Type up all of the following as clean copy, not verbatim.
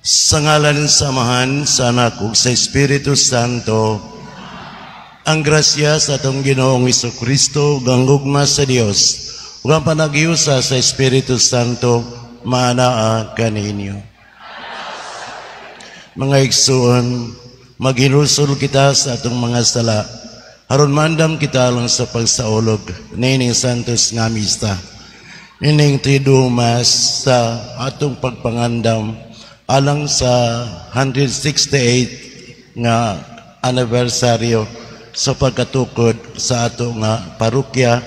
Sa ngalan ng Samahan, sa Anak ug sa Espiritu Santo, ang grasya sa atong Ginoong Jesucristo, gangugma sa Dios, ug ang panagiusa sa Espiritu Santo, maanaa kaninyo. Mga igsoon, maghinulsol kita sa atong mga sala, haron mandam kita lang sa pagsaulog, nining santos nga misa, nining tridumas sa atong pagpangandam, alang sa 168 nga anibersaryo sa pagkatukod sa ato nga parokya,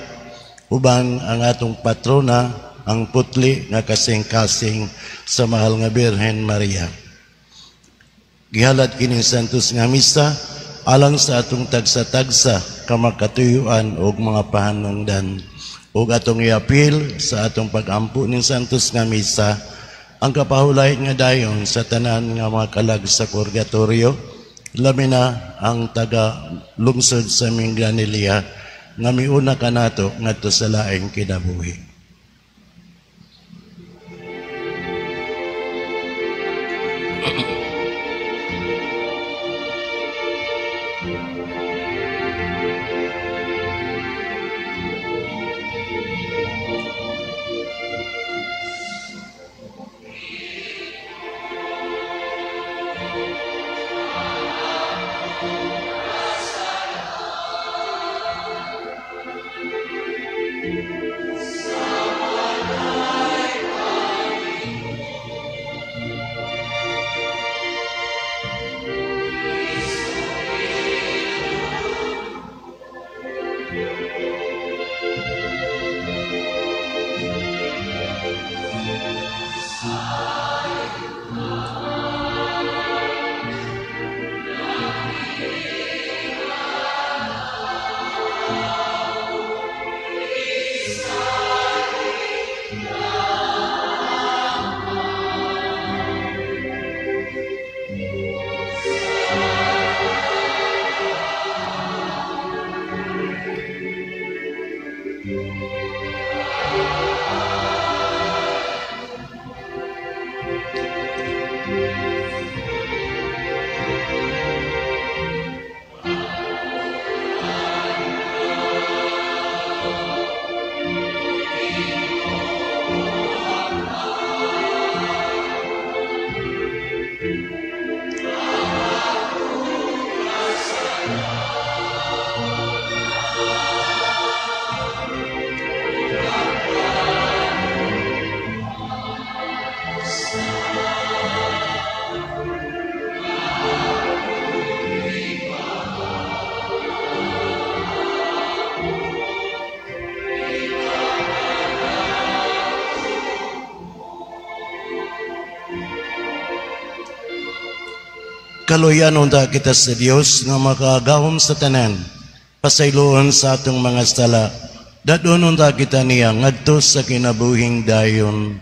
ubang ang atong patrona, ang putli nga kasing-kasing sa mahal nga Birhen Maria. Gihalad kining santos nga misa alang sa atong tagsa-tagsa kamakatuyuan og mga pahanungdan, ug atong iapil sa atong pagampo ning santos nga misa ang kapahulay nga dayon sa tanan nga mga kalag sa purgatorio, labi na ang taga lungsod sa Minglanilla nga miuna kanato ngadto sa laing kinabuhi. Kaluyan unta kita sa Dios nga makagahom sa tanan, pasayloon sa atong mga sala, dadon unta kita niya ngadto sa kinabuhing dayon.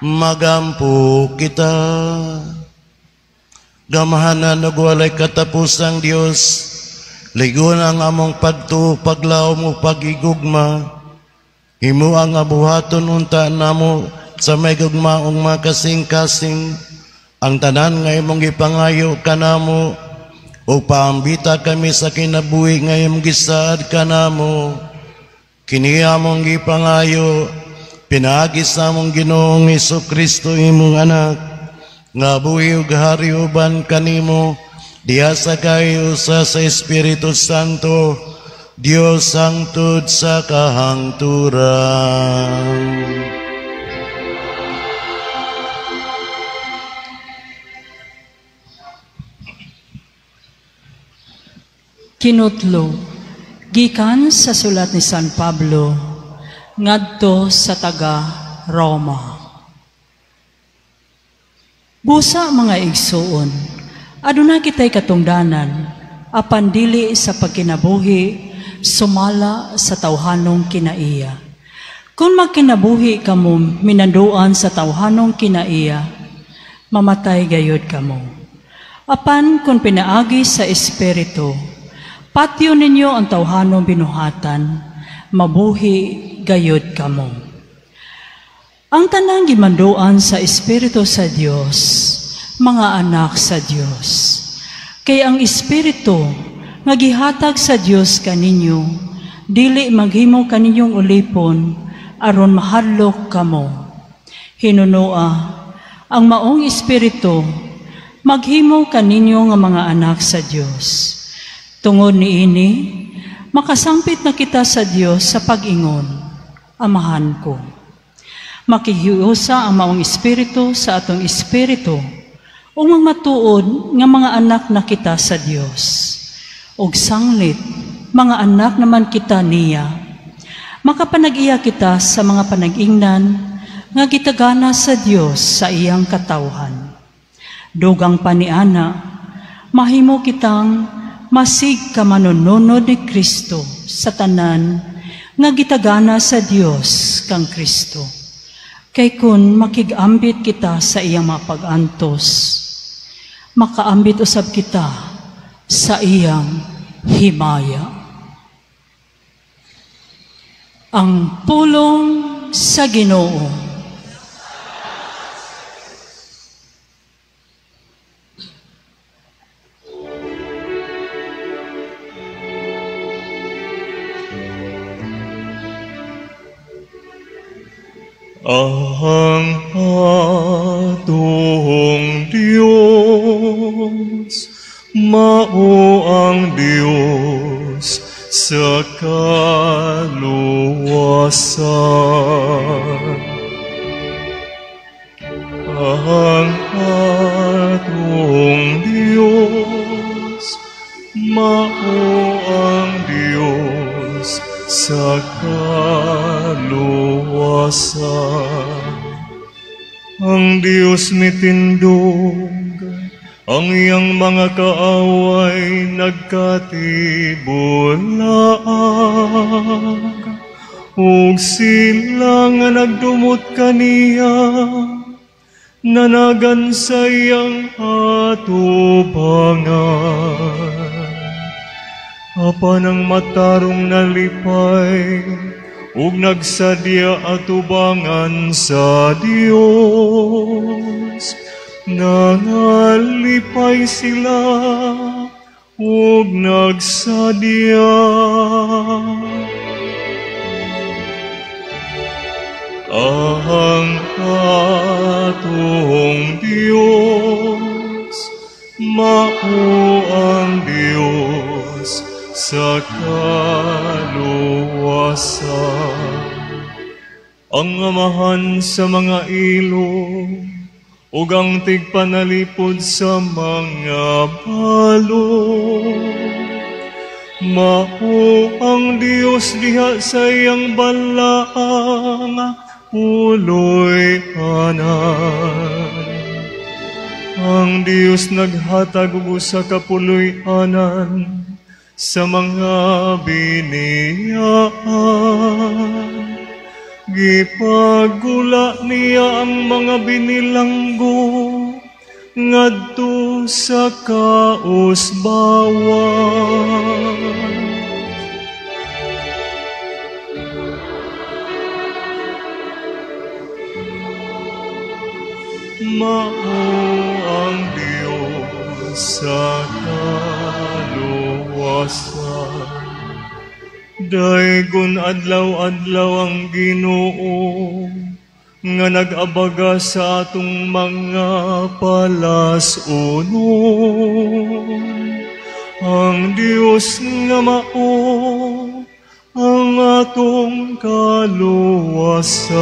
Magampo kita, gamahanan ug walay katapusang Dios, ligon ang among pagtuo, paglaom ug pagigugma, himo ang abuhaton unta namo sa may gugmaong makasing-kasing, ang tanan nga imong gipangayo kanamo, o paambita kami sa kinabuhi nga imong gisaad kanamo. Kini among gipangayo, pinaagi sa among Ginoong Jesucristo imong anak, nga buhi ug hari uban kanimo, diha sa kayo sa Espiritu Santo, Dios hangtod sa kahangturan. Kinutlo, gikan sa sulat ni San Pablo, ngadto sa taga Roma. Busa mga igsuon, aduna kitay katungdanan, apan dili sa pagkinabuhi, sumala sa tawhanong kinaiya. Kung magkinabuhi kamo minanduan sa tawhanong kinaiya, mamatay gayud kamo. Apan kung pinaagi sa Espiritu, patyo ninyo ang tawhanong binuhatan, mabuhi gayud kamo. Ang tanang gimanduan sa Espiritu sa Dios, mga anak sa Dios. Kay ang Espiritu nga gihatag sa Dios kaninyo, dili maghimo kaninyong ulipon aron mahadlok kamo. Hinunoa, ang maong Espiritu maghimo kaninyo nga mga anak sa Dios. Tungod niini, makasangpit na kita sa Dios sa pag-ingon, Amahan ko. Makihiusa ang maong Espiritu sa atong Espiritu o matuod nga mga anak na kita sa Dios. Og sanglit, mga anak naman kita niya. Makapanag-iya kita sa mga panag-ingnan nga gitagana sa Dios sa iyang katawhan. Dugang paniana, mahimo kitang masig ka manununod ni Kristo sa tanan nga gitagana sa Dios kang Kristo. Kay kun makigambit kita sa iyang mga pag-antos, makaambit usab kita sa iyang himaya. Ang pulong sa Ginoo. Ang atong Diyos, mao ang Diyos sa kaluwasan. Ang atong Diyos, mao ang Diyos sa kaluwasan. Ang Diyos mitindog, ang iyang mga kaaway nagkatibulag, ug sila nga nagdumot kaniya, nanagan sa iyang atubangan. Apan ang matarong nalipay, ug nagsadya atubangan sa Dios. Nangalipay sila, ug nagsadya. Ang atong Diyos, mao ang Diyos sa kaluwasan. Ang amahan sa mga ilog, ug ang tigpanalipod sa mga balod. Mao ang Diyos diha sa iyang balaang uloy anan. Ang Diyos naghatag og usa ka puloy-anan sa mga biniyaan. Gipagula niya ang mga binilanggo ngadto sa kausbawan. Mao ang Diyos sa kaluwasan. Daygon adlaw-adlaw ang Ginoo nga nag-abaga sa atong mga palas-unon. Ang Diyos nga mao ang atong kaluwasan.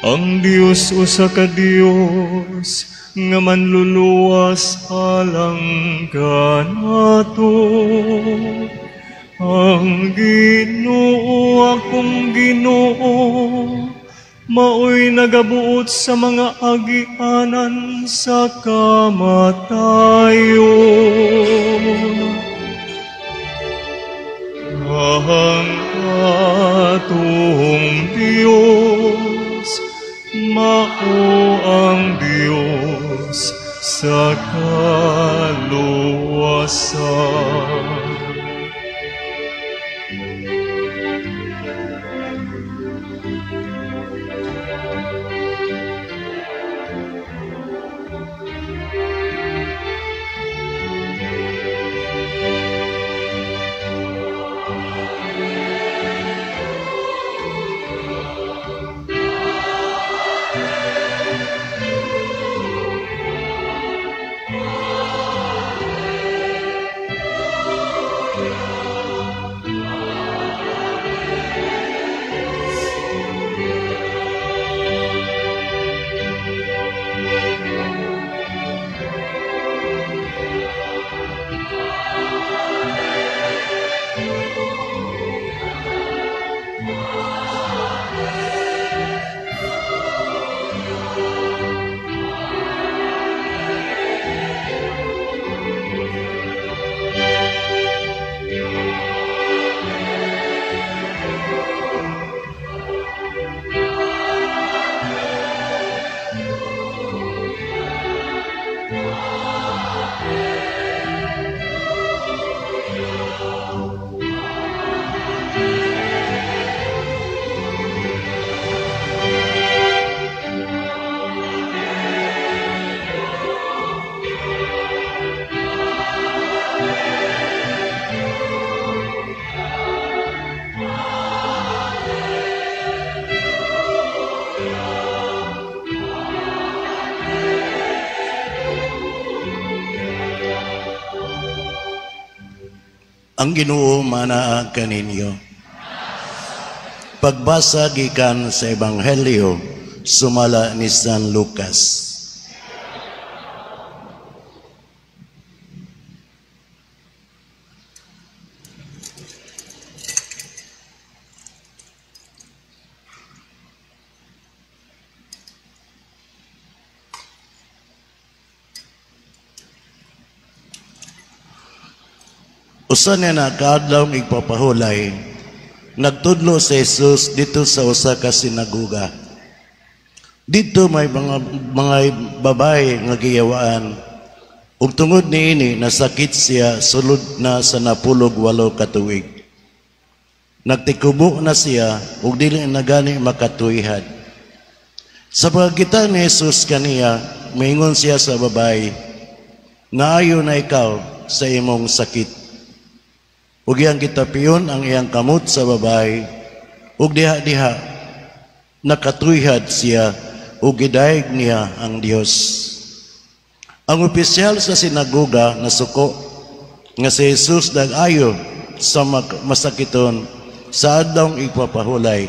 Ang Diyos usa ka Diyos nga manluluwas alang kanato. Ang Ginoo akong Ginoo, maoy nagabuot sa mga agianan sa kamatayon. Ang atong Diyos, mao ang Diyos sa kaluwasan. Ang Ginoo manaa kaninyo. Pagbasa gikan sa Ebanghelyo sumala ni San Lucas. Usa niya na kaadlaw igpapahulay, nagtudlo si Jesus dito sa usa ka sinagoga. Dito may mga babae nga giyawaan. Ug tungod niini nasakit siya sulod na sa 18 ka tuig. Nagtikubo na siya ug dili na gani makatuihad. Sa pagkita ni Jesus kaniya, moingon siya sa babae, "Naayo na ikaw sa imong sakit." Ug iyang gitapiyon ang iyang kamot sa babae, ug diha-diha nakatuyhad siya ug gidayeg niya ang Dios. Ang opisyal sa sinagoga nasuko nga si Jesus nag-ayo sa masakiton sa adlawng igpapahulay.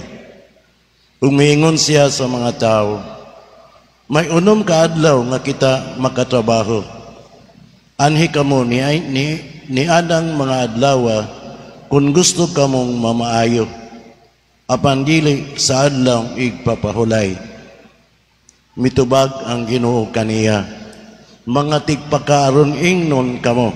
Ug miingon siya sa mga tao, "May unom ka adlaw nga kita makatrabaho. Anhi kamo ni adang mga adlaw kung gusto kamong mamaayo, apan dili sa adlaw igpapahulay." Mitubag ang Ginoo kaniya, "Mga tigpakaaron ingnon kamo.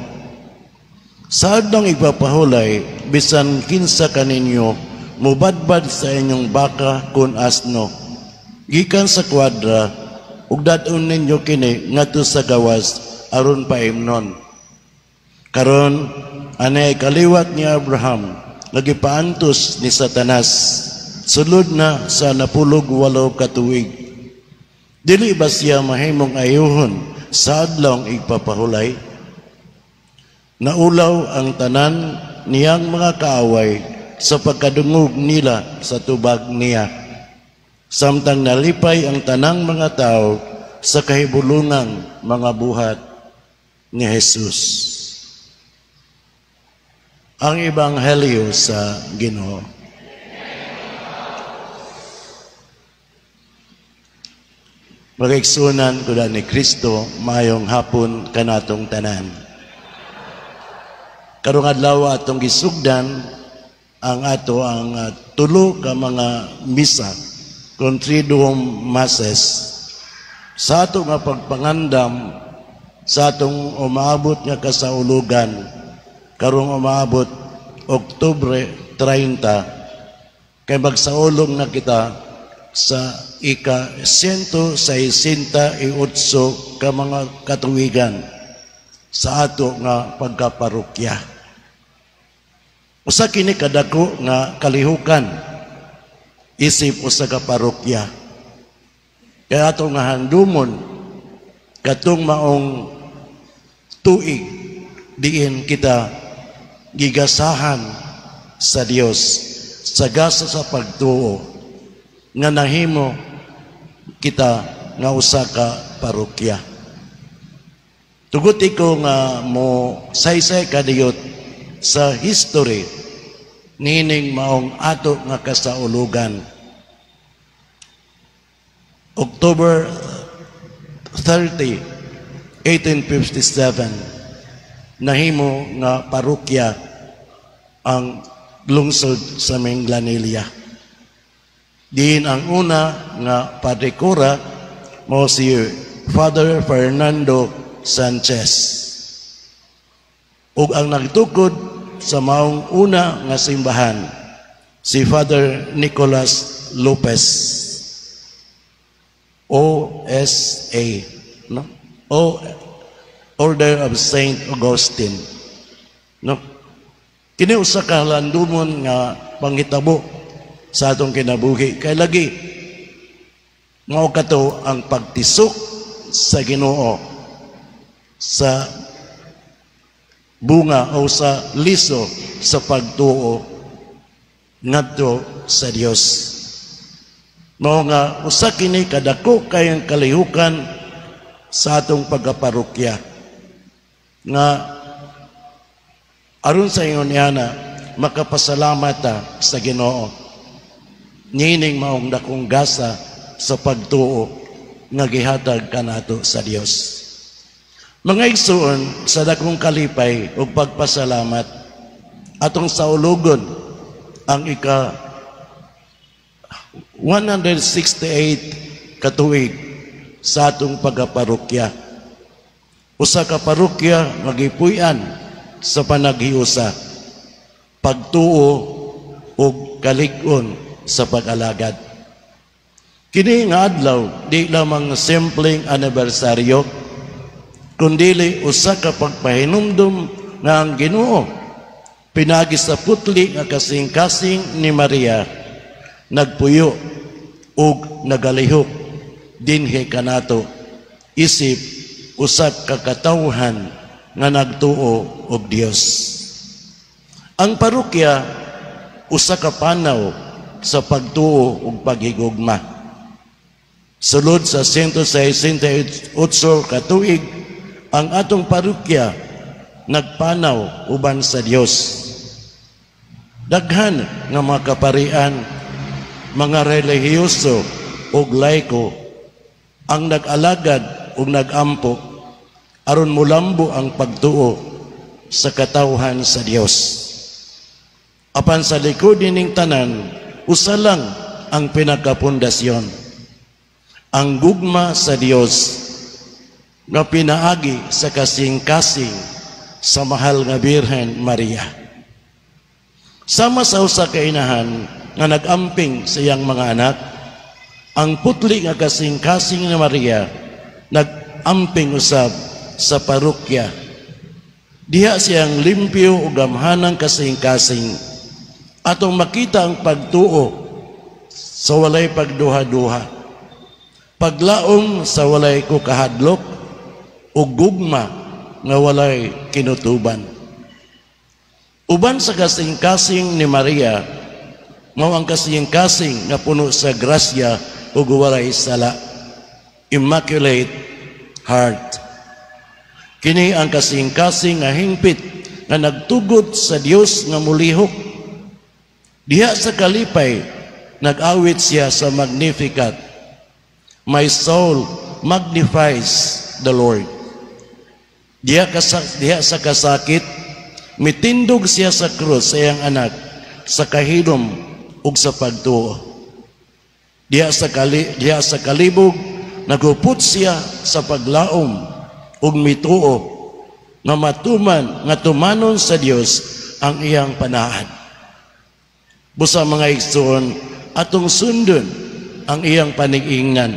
Sa adlaw igpapahulay, bisan kinsa kaninyo mubadbad sa inyong baka kun asno, gikan sa kwadra, ug dadon ninyo kini ngadto sa gawas aron paimnon. Karon anay kaliwat ni Abraham nagipaantos ni Satanas sulod na sa 18 ka tuig. Dili ba siya mahimong ayuhon sa adlaw igpapahulay? Naulaw ang tanan niyang mga kaaway sa pagkadungog nila sa tubag niya, samtang nalipay ang tanang mga tao sa kahibulungang mga buhat ni Jesus." Ang Ebanghelyo sa Ginoo. Magigsunan ko ni Kristo, mayong hapon kanatong tanan. Karong adlaw atong gisugdan ang tulo ka mga misa, Triduum Masses, sa ato nga pagpangandam sa atong umaabot nga kasaulugan karong umaabot Oktubre 30, kay magsaulong na kita sa ika-168 ka mga katuwigan sa ato nga pagkaparokya. Usa kini kadako nga kalihukan isip usa ka parokya. Kaya ato nga handumon katong maong tuig diin kita gigasahan sa Dios sa gasa sa pagtuo nga nahimo kita nga usa ka parokya. Tugot iko nga mo saysay kadiyot sa history nining maong ato nga kasaulugan. October 30, 1857, nahimo nga parokya ang lungsod sa Minglanilla. Diin ang una nga padre-cura mo si Father Fernando Sanchez. Ug ang nagtukod sa maong una nga simbahan si Father Nicolas Lopez. OSA, no? Order of Saint Augustine. No? Kini usa ka landumon nga panghitabo sa atong kinabuhi. Kay lagi mao kato ang pagtisok sa Ginoo sa bunga o sa liso sa pagtuo ngadto sa Dios. Mao nga usa kini kadako kayang kalihukan sa atong pagkaparokya nga Aron sa ingon yana, makapasalamat ta sa Ginoo. Nining maong dakong gasa sa pagtuo nga gihatag kanato sa Dios. Mga igsoon, sa dakong kalipay ug pagpasalamat, atong saulugon ang ika 168 katuig sa atong pagaparokya. Usa ka parokya magipuy-an sa panaghiusa, pagtuo ug kalig-on sa pag-alagad. Kini nga adlaw di lamang simpleng anibersaryo, kundili usa ka pagpahinumdum nga ang Ginoo pinagi sa putli nga kasing-kasing ni Maria nagpuyo ug nagalihok dinhi kanato isip usa ka katawhan nga nagtuo og Dios. Ang parokya usa ka panaw sa pagtuo ug paghigugma. Sulod sa 168 katuig, ang atong parokya nagpanaw uban sa Dios. Daghan nga mga kaparian, mga relihiyoso ug laiko ang nag-alagad ug nag-ampo aron mulambo ang pagtuo sa katawhan sa Dios. Apan sa likod ning tanan, usa lang ang pinakapundasyon, ang gugma sa Dios nga pinaagi sa kasing-kasing sa mahal nga Birhen Maria. Sama sa usa ka inahan nga nag-amping sa iyang mga anak, ang putli nga kasing-kasing ni Maria nag-amping usab sa parokya. Diha siyang limpyo ug gamhanang kasing-kasing. Atong makita ang pagtuo sa walay pagduha-duha, paglaom sa walay kukahadlok, ug gugma nga walay kinutuban. Uban sa kasing-kasing ni Maria, mao ang kasing-kasing nga puno sa grasya ug walay sala, Immaculate Heart. Kini ang kasing-kasing nga hingpit nga nagtugot sa Dios nga mulihok. Diha sa kalipay, nag-awit siya sa Magnificat. My soul magnifies the Lord. Diha sa kasakit, mitindog siya sa krus sa iyang anak sa kahilom ug sa pagtuo. Diha sa kalibog, nagupot siya sa paglaom ug mituo nga matuman nga tumanon sa Dios ang iyang panaan. Busa mga igsoon, atong sundon ang iyang panig-ingnan.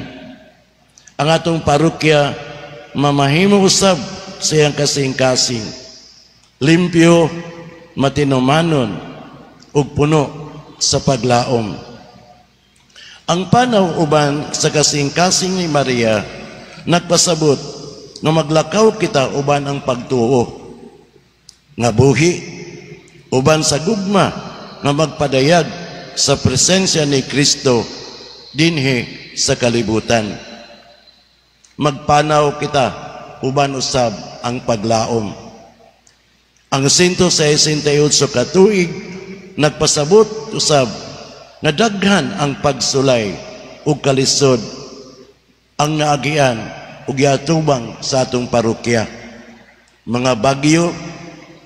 Ang atong parokya mamahimo usab sa iyang kasing-kasing, limpyo, matinumanon ug puno sa paglaom. Ang panaw uban sa kasing-kasing ni Maria nagpasabot nga maglakaw kita uban ang pagtuo, nga buhi uban sa gugma nga magpadayag sa presensya ni Kristo dinhi sa kalibutan. Magpanaw kita uban usab ang paglaom. Ang 168 katuig nagpasabot usab nga daghan ang pagsulay ug kalisod ang naagian ug giatubang sa atong parokya. Mga bagyo,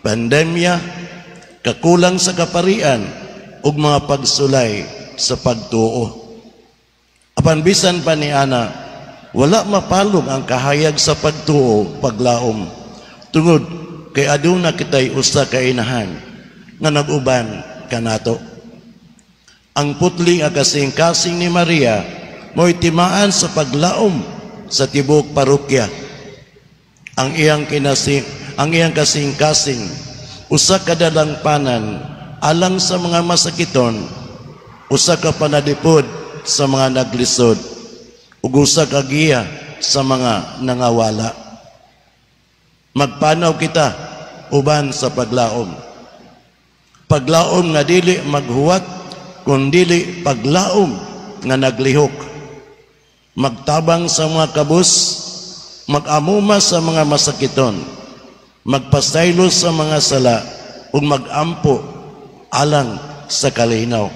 pandemya, kakulang sa kaparian ug mga pagsulay sa pagtuo. Apan bisan pa ni ana, wala mapalong ang kahayag sa pagtuo, paglaom. Tungod kay aduna kitay usa ka inahan nga nag-uban kanato. Ang putli nga kasing-kasing ni Maria mo'y timaan sa paglaom sa tibok parokya. Ang iyang kasing-kasing usa ka dalangpanan alang sa mga masakiton, usa ka panadipod sa mga naglisod, ug usa ka giya sa mga nangawala. Magpanaw kita uban sa paglaom. Paglaom nga dili maghuwat, kundili paglaom nga naglihok. Magtabang sa mga kabus, mag-amuma sa mga masakiton, magpasaylo sa mga sala, ug mag-ampo alang sa kalinaw.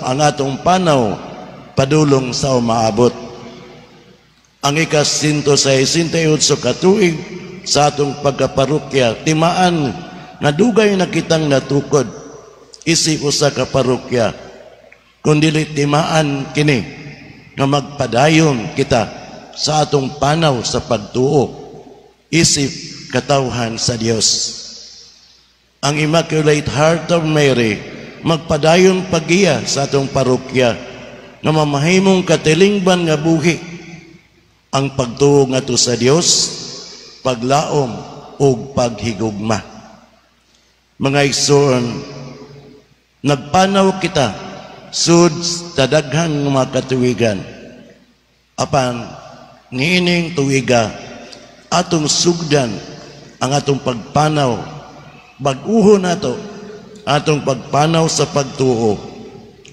Ang atong panaw padulong sa umaabot. Ang ika-168 katuig sa atong pagkaparokya, timaan nga dugay na kitang natukod isi usa ka parokya, kundi timaan kini nga magpadayon kita sa atong panaw sa pagtuo isip katawhan sa Dios. Ang Immaculate Heart of Mary magpadayon pagiya sa atong parokya nga mamahimong katilingban nga buhi ang pagtuo ngadto sa Dios, paglaom ug paghigugma. Mga igsoon, nagpanaw kita sud sa daghang mga katuigan. Apan niining tuiga atong sugdan ang atong pagpanaw, bag-uhon nato atong pagpanaw sa pagtuo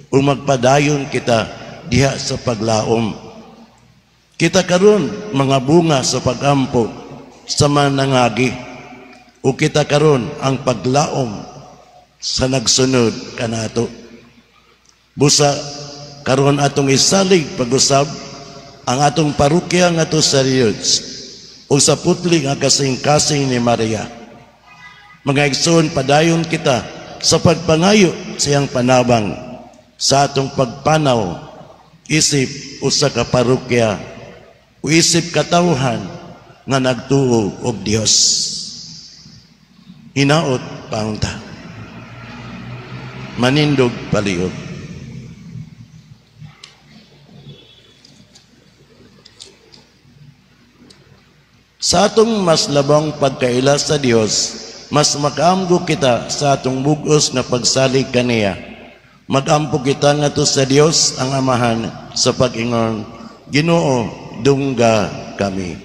o magpadayon kita diha sa paglaom. Kita karon mga bunga sa pagampo sa manangagi o kita karon ang paglaom sa nagsunod kanato. Busa karon atong isalig pag-usab ang atong parokya ngadto sa Dios o sa putli nga kasing-kasing ni Maria. Mga igsoon, padayon kita sa pagpangayo siyang panabang sa atong pagpanaw isip usa ka parokya o isip katawhan nga nagtuo og Dios. Hinaot paunta. Manindog paliog. Sa atong mas labang pagkaila sa Dios, mas makaamgo kita sa atong bugos na pagsalig kaniya. Magampo kita ngadto sa Dios ang Amahan sa pag-ingon, Ginoo, dungga kami.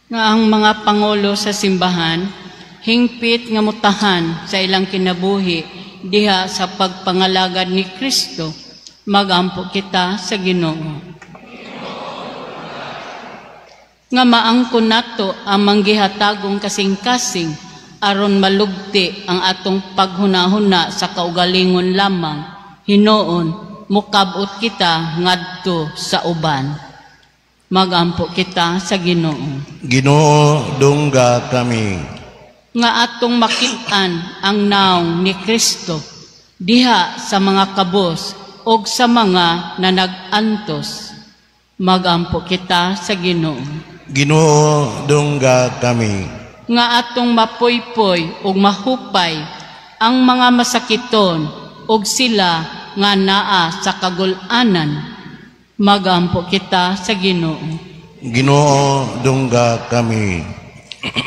Nga ang mga pangulo sa simbahan, hingpit nga mutahan sa ilang kinabuhi diha sa pagpangalagad ni Kristo, magampo kita sa Ginoo. Nga maangkon nato ang manggihatagong kasing-kasing aron malugti ang atong paghunahuna sa kaugalingon lamang, hinuon mukabot kita ngadto sa uban. Magampo kita sa Ginoo. Ginoo, dungga kami. Nga atong makit-an ang naong ni Kristo diha sa mga kabos o sa mga nanag-antos. Magampo kita sa Ginoo. Ginoo, dungga kami. Nga atong mapoypoy o mahupay ang mga masakiton o sila nga naa sa kagul-anan. Magampo kita sa Ginoo. Ginoo, dungga kami.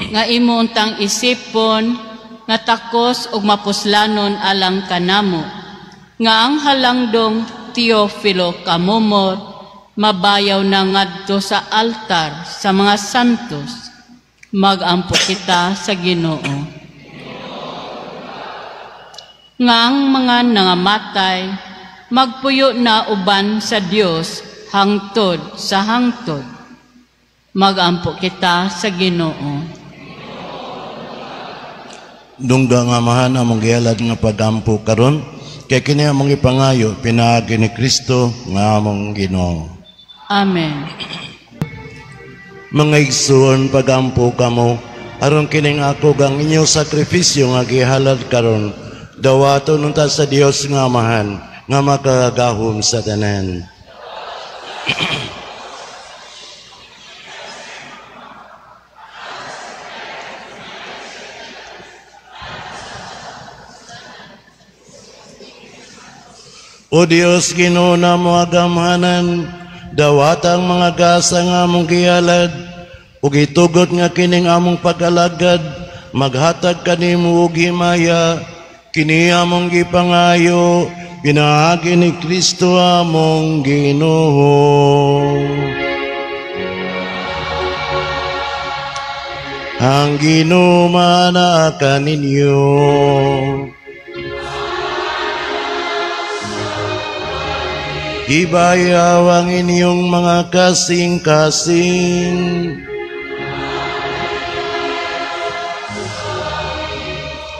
Nga imuntang isipon nga takos og mapuslanon alang kanamo, nga ang halangdong Teofilo kamumot mabayaw na ngadto sa altar sa mga santos. Magampo kita sa Ginoo. Nga ang mga nangamatay magpuyo na uban sa Dios hangtod sa hangtod. Magampo kita sa Ginoo. Dungga nga Amahan among gihalad nga pagampo karon, kay kini among ipangayo pinaagi ni Kristo nga among Ginoo. Amen. Mga igsoon, pagampo kamo aron kining ako gang inyo sakripisyo nga gihalad karon, dawaton unta sa Dios nga Amahan nga makagahom sa tanan. O Dios, Ginoo na mo agamhanan, dawatang mga gasa nga among gihalad, ug itugot nga kining among pag-alagad, maghatag kanimo og himaya, kini among gipangayo, pinaagi ni Kristo among Ginoo. Ang Ginoo manaka ninyo. Ibayaw ang inyong mga kasing-kasing.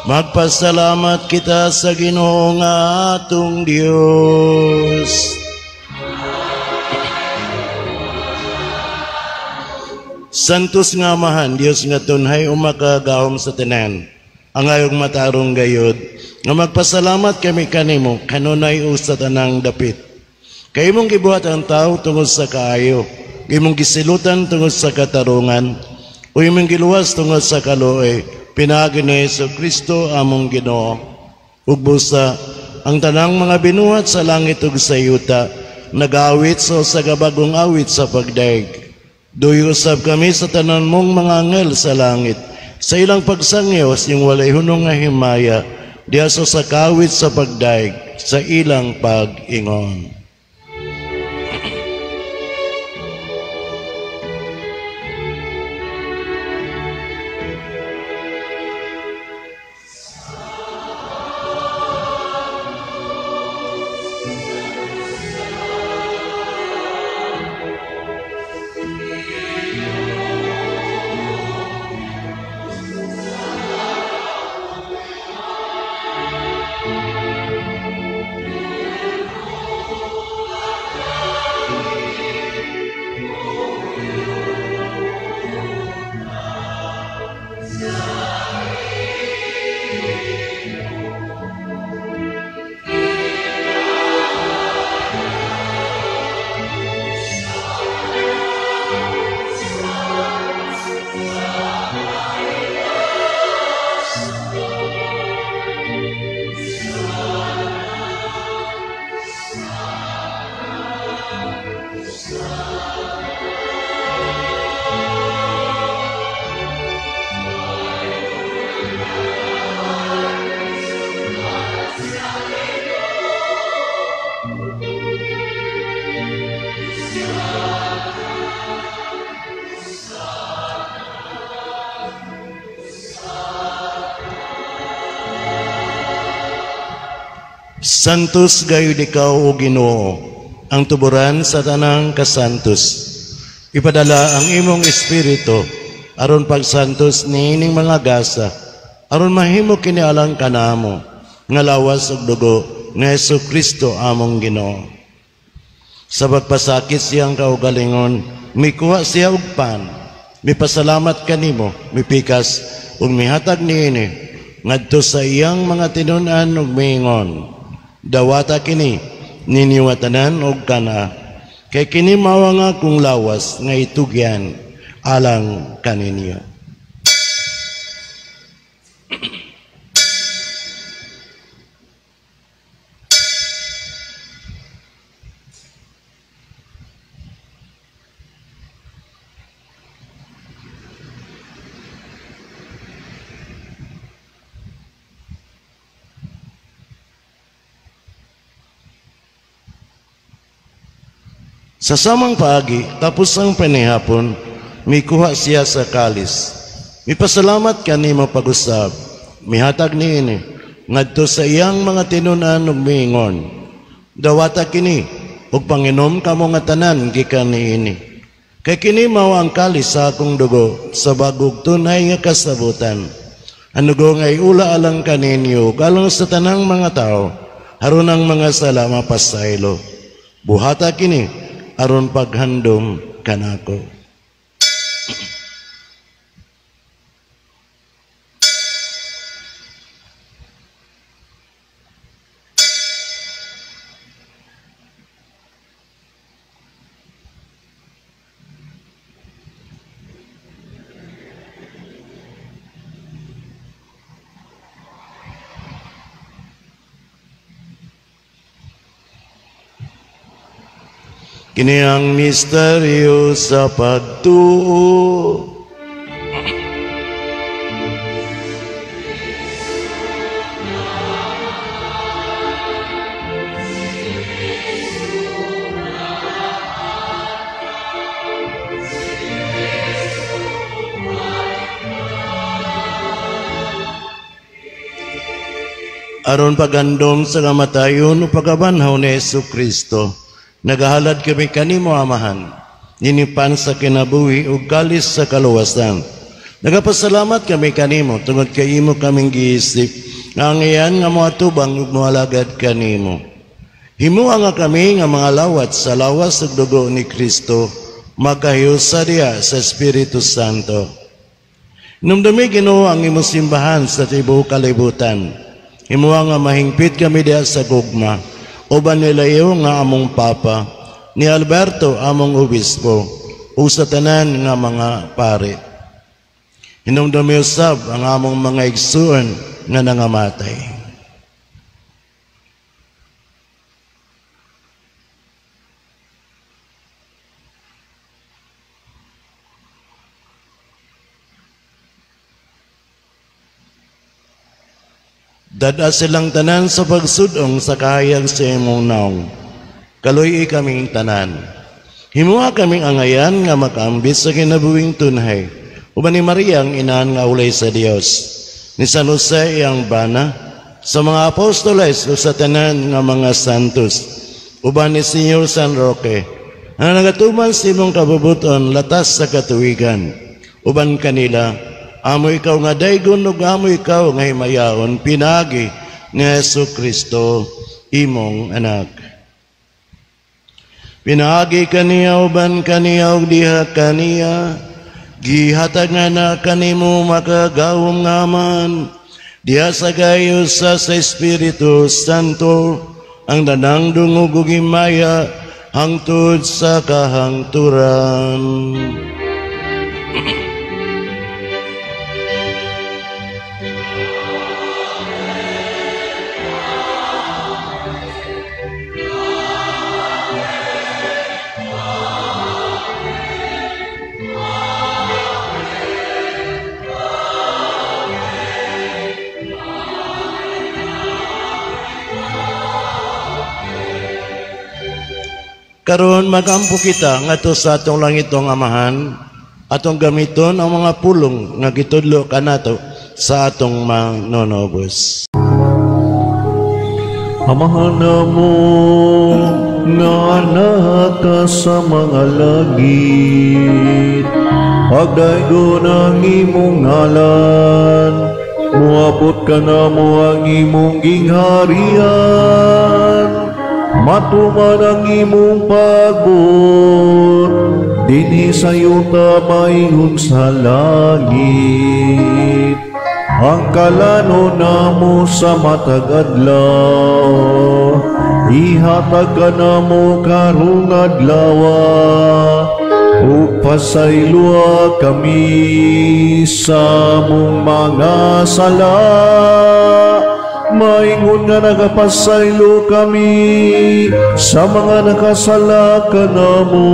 Magpasalamat kita sa Ginoo nga atong Dios. Santos nga Amahan, Dios nga tunhay umakagahom sa tanan. Ang ayong matarong gayod, nga magpasalamat kami kanimo, kanunay sa tanang dapit. Kay mong gibuhat ang tao tungod sa kaayo, kay mong gisilutan tungod sa katarungan, o imong giluwas tungod sa kaluoy, pinaagi ni Jesucristo among Ginoo. Ug busa ang tanang mga binuhat sa langit ug sa yuta, nag-awit sa gabagong awit sa pagdaig. Duyo usab kami sa tanan mong mga anghel sa langit, sa ilang pagsangyos yung walay hunong nga himaya, diaso sa kawit sa pagdaig, sa ilang pag-ingon. Santos gayud ikaw o Ginoo, ang tuburan sa tanang kasantos. Ipadala ang imong espiritu aron pagsantos niining mga gasa, aron mahimo kini alang kanamo nga lawas ug dugo nga Jesucristo among Ginoo. Sa pagpasakit siyang kaugalingon, mikuha siya og pan, mipasalamat kanimo, mipikas ug mihatag niini ngadto sa iyang mga tinun-an ug miingon, dawata kini niniwatanan og kana, kay kini mawa nga kung lawas nga itugyan alang kaninyo. Sa samang paagi, tapos ang panihapon, mikuha siya sa kalis. Mipasalamat kanimo pag-usab, mihatag niini, ngadto sa iyang mga tinunan ug miingon, dawata kini, ug panginom kamo nga tanan gikan niini. Kay kini mao ang kalis sa akong dugo, sa bagog tunay nga kasabutan. Ang dugo nga iula alang kaninyo, alang sa tanang mga tao, haron ang mga sala mapasaylo. Buhata kini, aron paghandom kanako. Kini ang misteryo sa pagtuo. Aron pagandom sa kamatayon o pagabanhaw ni Jesucristo, Nagahalad kami kanimo, Amahan, ninipan sa kinabuhi ug kalis sa kaluwasan. Nagapasalamat kami kanimo tungod kay imo kaming giisip nga angayan nga moatubang ug moalagad kanimo. Himuha nga kami nga mga lawat sa lawas ug dugo ni Kristo, makahiusa diha sa Espiritu Santo. Numdumi Ginoo ang imong simbahan sa tibuok kalibutan. Himuha nga mahingpit kami diha sa gugma, uban nila iyo nga among Papa, ni Alberto among obispo, o sa tanan nga mga pare. Hinumdumi usab ang among mga igsuon nga nangamatay. Dada silang tanan sa pagsudong sa kahayag sa imong naong. Kaluy kaming tanan. Himuha kaming angayan nga makaambit sa kinabuhing tunhay. Uban ni Maria ang inahan nga ulay sa Dios. Ni San Jose iyang bana, sa mga apostoles o sa tanan nga mga santos. Uban ni Senyor San Roque, na nagatuman sa imong kabubuton latas sa katuwigan. Uban kanila, amo ikaw nga daygon ug amo ikaw nga himayaon pinagi ni Jesucristo imong anak. Pinagi kaniya uban kaniya ug diha kaniya gihatag nga na kanimo makagawom ngaman diha sa gayos sa Espiritu Santo ang danang dungog ug himaya hangtod sa kahangturan. Karon magampo kita ngadto sa atong langitong Amahan, atong gamiton ang mga pulong nga gitudlo kanato sa atong manonobos. Amahan namo nga anak ka sa mga langit, pagdaygon ang imong ngalan, muabot ka namo ang imong gingharian. Matuman ang imong pagbuot, dinhi sa yuta maingon sa langit. Ang kalano namo sa matag adlaw, ihatag ka namo karong adlawa, ug pasaylua kami sa mong mga sala. Maingon nga nagapasaylo kami sa mga nakasala kanamo,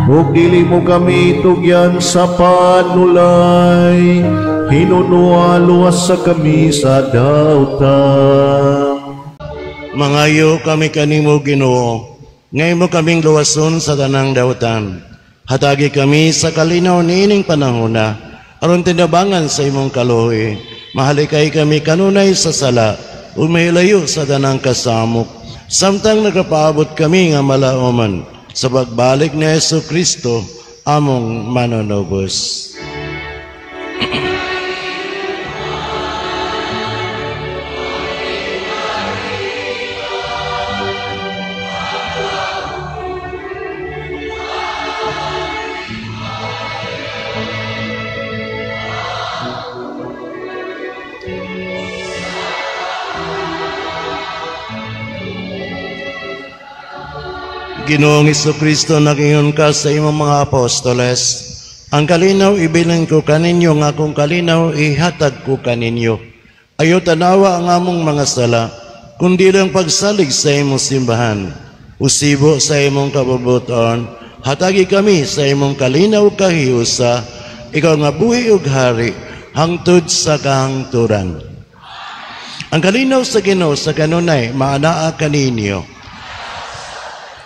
ug dili mo kami tugyan sa panulay, hinunualuwas sa kami sa dautan. Mangayo kami kanimo Ginoo, ngay mo kaming luwason sa tanang dautan. Hatagi kami sa kalinaw niining panahona, aron tinabangan sa imong kaluhi. Mahalikay kami kanunay sa sala, umilayo sa tanang kasamok, samtang nagapaabot kami nga malaoman sa pagbalik ni Jesucristo among manonobos. Ginoong Jesucristo, nagingon ka sa imong mga apostoles, ang kalinaw ibilin ko kaninyo, nga akong kalinaw ihatag ko kaninyo. Ayaw tanawa ang among mga sala, kundi lang pagsalig sa imong simbahan. Usibo sa imong kabubuton, hatagi kami sa imong kalinaw kahiusa, ikaw nga buhi ug hari, hangtod sa kahangturan. Ang kalinaw sa Ginoo sa kanunay maanaa kaninyo.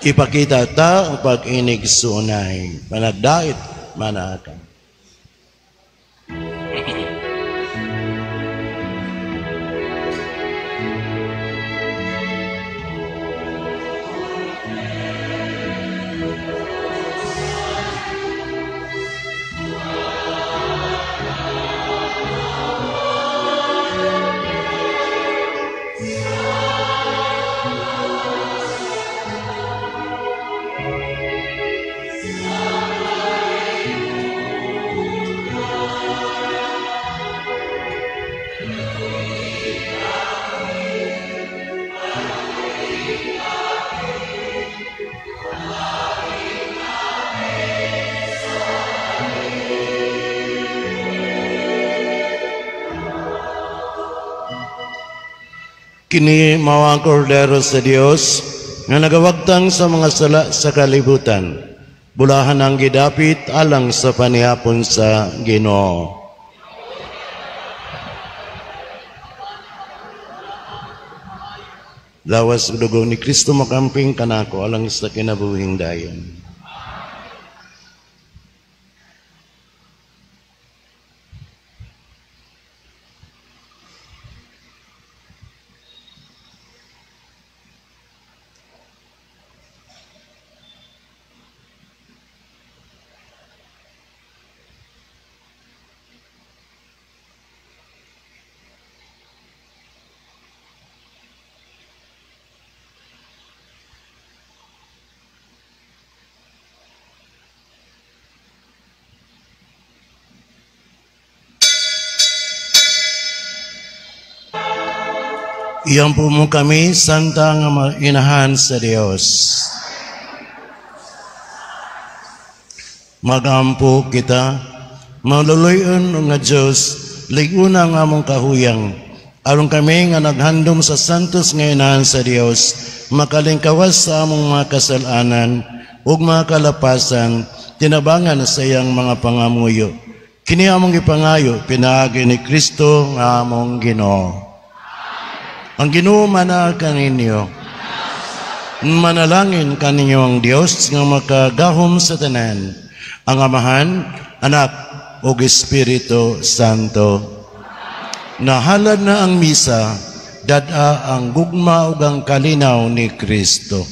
Ipakita ta ang pag-inig sunay, panagdait manakan. Kini mao ang kordero sa Dios nga nagawagtang sa mga sala sa kalibutan. Bulahan ang gidapit alang sa panihapon sa Ginoo. Lawas ug dugo ni Kristo makamping kanako alang sa kinabuhing dayon. Iyan po mo kami, santa nga inahan sa Dios. Magampo kita, maluluyon nga Diyos, liguna nga mong kahuyang. Aron kami nga naghandom sa santos nga inahan sa Dios, makalingkawas sa among mga kasalanan, ug mga kalapasan, tinabangan sa iyang mga pangamuyo. Kini among ipangayo, pinaagi ni Kristo nga among Ginoo. Ang Ginoo manal kaninyo, manalangin kaninyo ang Dios nga makagahom sa tanan, ang Amahan, Anak, ug Espiritu Santo. Nahalad na ang misa, dad-a ang gugma ug ang kalinaw ni Kristo.